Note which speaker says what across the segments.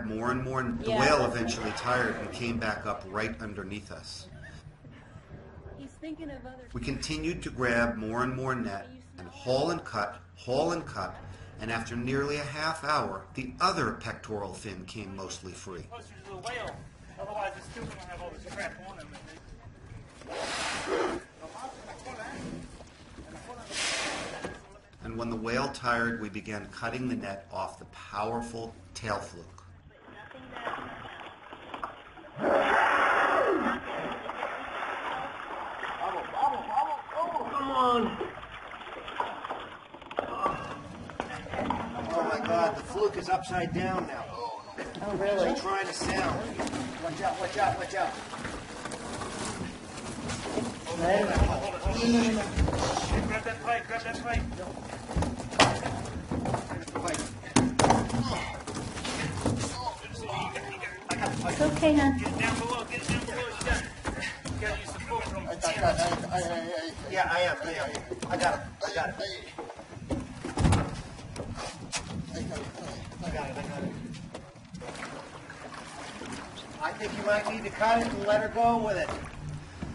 Speaker 1: more and more. The whale eventually tired and came back up right underneath us. We continued to grab more and more net and haul and cut, and after nearly a half hour, the other pectoral fin came mostly free.
Speaker 2: Otherwise, it's still going to have all this crap on them.
Speaker 1: And when the whale tired, we began cutting the net off the powerful tail fluke.
Speaker 3: Come on.
Speaker 4: Oh my God, the fluke is upside down now.
Speaker 3: Oh, really?
Speaker 4: It's trying to sound. Watch out, watch out, watch out.
Speaker 2: Grab that pipe, grab that pipe.
Speaker 3: It's okay, hon.
Speaker 2: Get it down below, get it down below. You got to use the full from
Speaker 4: Yeah, I am. I got it. I got it. I think you might need to cut it and let her go with it.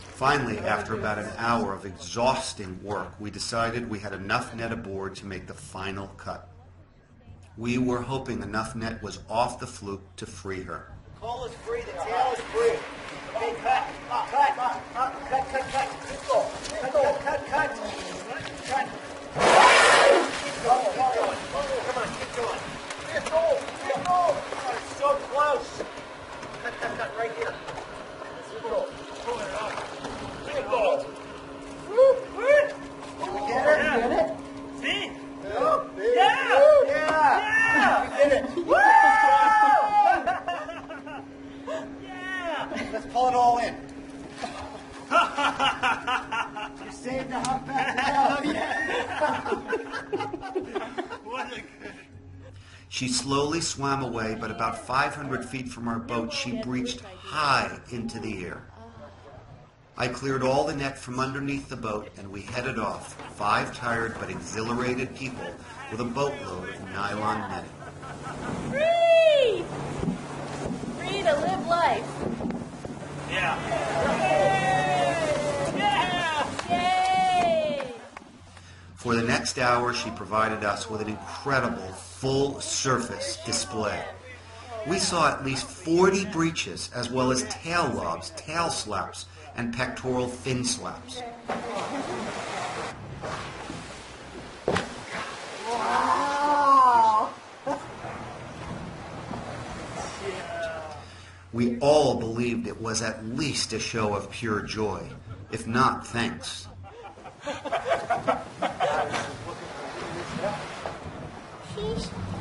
Speaker 1: Finally, after about an hour of exhausting work, we decided we had enough net aboard to make the final cut. We were hoping enough net was off the fluke to free her.
Speaker 4: Pole is free, the tail is free. Okay, cut. Keep going. Cut. Keep going. Come on, keep going. Get goal. Oh, it's so close. Cut, right here. Keep going.
Speaker 2: pull it up.
Speaker 4: Keep going. Did we get it?
Speaker 3: Get it?
Speaker 2: See?
Speaker 4: Yeah. We did it.
Speaker 2: Yeah!
Speaker 4: Let's pull it all in. You saved the humpback whale. Yeah.
Speaker 2: What a good...
Speaker 1: She slowly swam away, but about 500 feet from our boat, she breached high into the air. I cleared all the net from underneath the boat, and we headed off, 5 tired but exhilarated people with a boatload of nylon netting.
Speaker 3: Free! Free to live life. Yay!
Speaker 1: For the next hour, she provided us with an incredible full-surface display. We saw at least 40 breaches, as well as tail lobs, tail slaps, and pectoral fin slaps.
Speaker 3: Wow!
Speaker 1: We all believed it was at least a show of pure joy, if not thanks.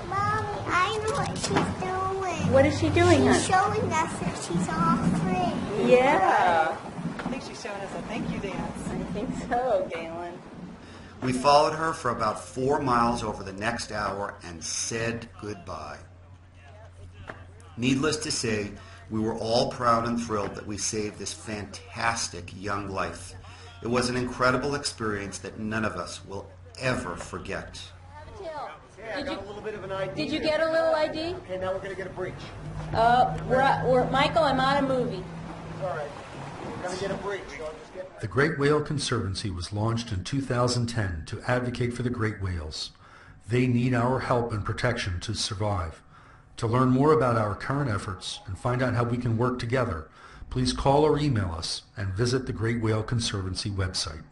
Speaker 5: Mommy, I know what she's doing.
Speaker 3: What is she doing,
Speaker 5: She's
Speaker 3: hon?
Speaker 5: showing us that she's all free.
Speaker 3: Yeah.
Speaker 6: I think she's showing us a thank you dance.
Speaker 3: I think so, Galen.
Speaker 1: We followed her for about 4 miles over the next hour and said goodbye. Needless to say, we were all proud and thrilled that we saved this fantastic young life. It was an incredible experience that none of us will ever forget.
Speaker 4: I got a little bit of an ID.
Speaker 3: Did you get a little ID?
Speaker 4: Okay, now we're going to get a breach.
Speaker 3: Michael, I'm on a movie.
Speaker 4: All right. We're going to get a breach. So I'm just getting...
Speaker 7: The Great Whale Conservancy was launched in 2010 to advocate for the great whales. They need our help and protection to survive. To learn more about our current efforts and find out how we can work together, please call or email us and visit the Great Whale Conservancy website.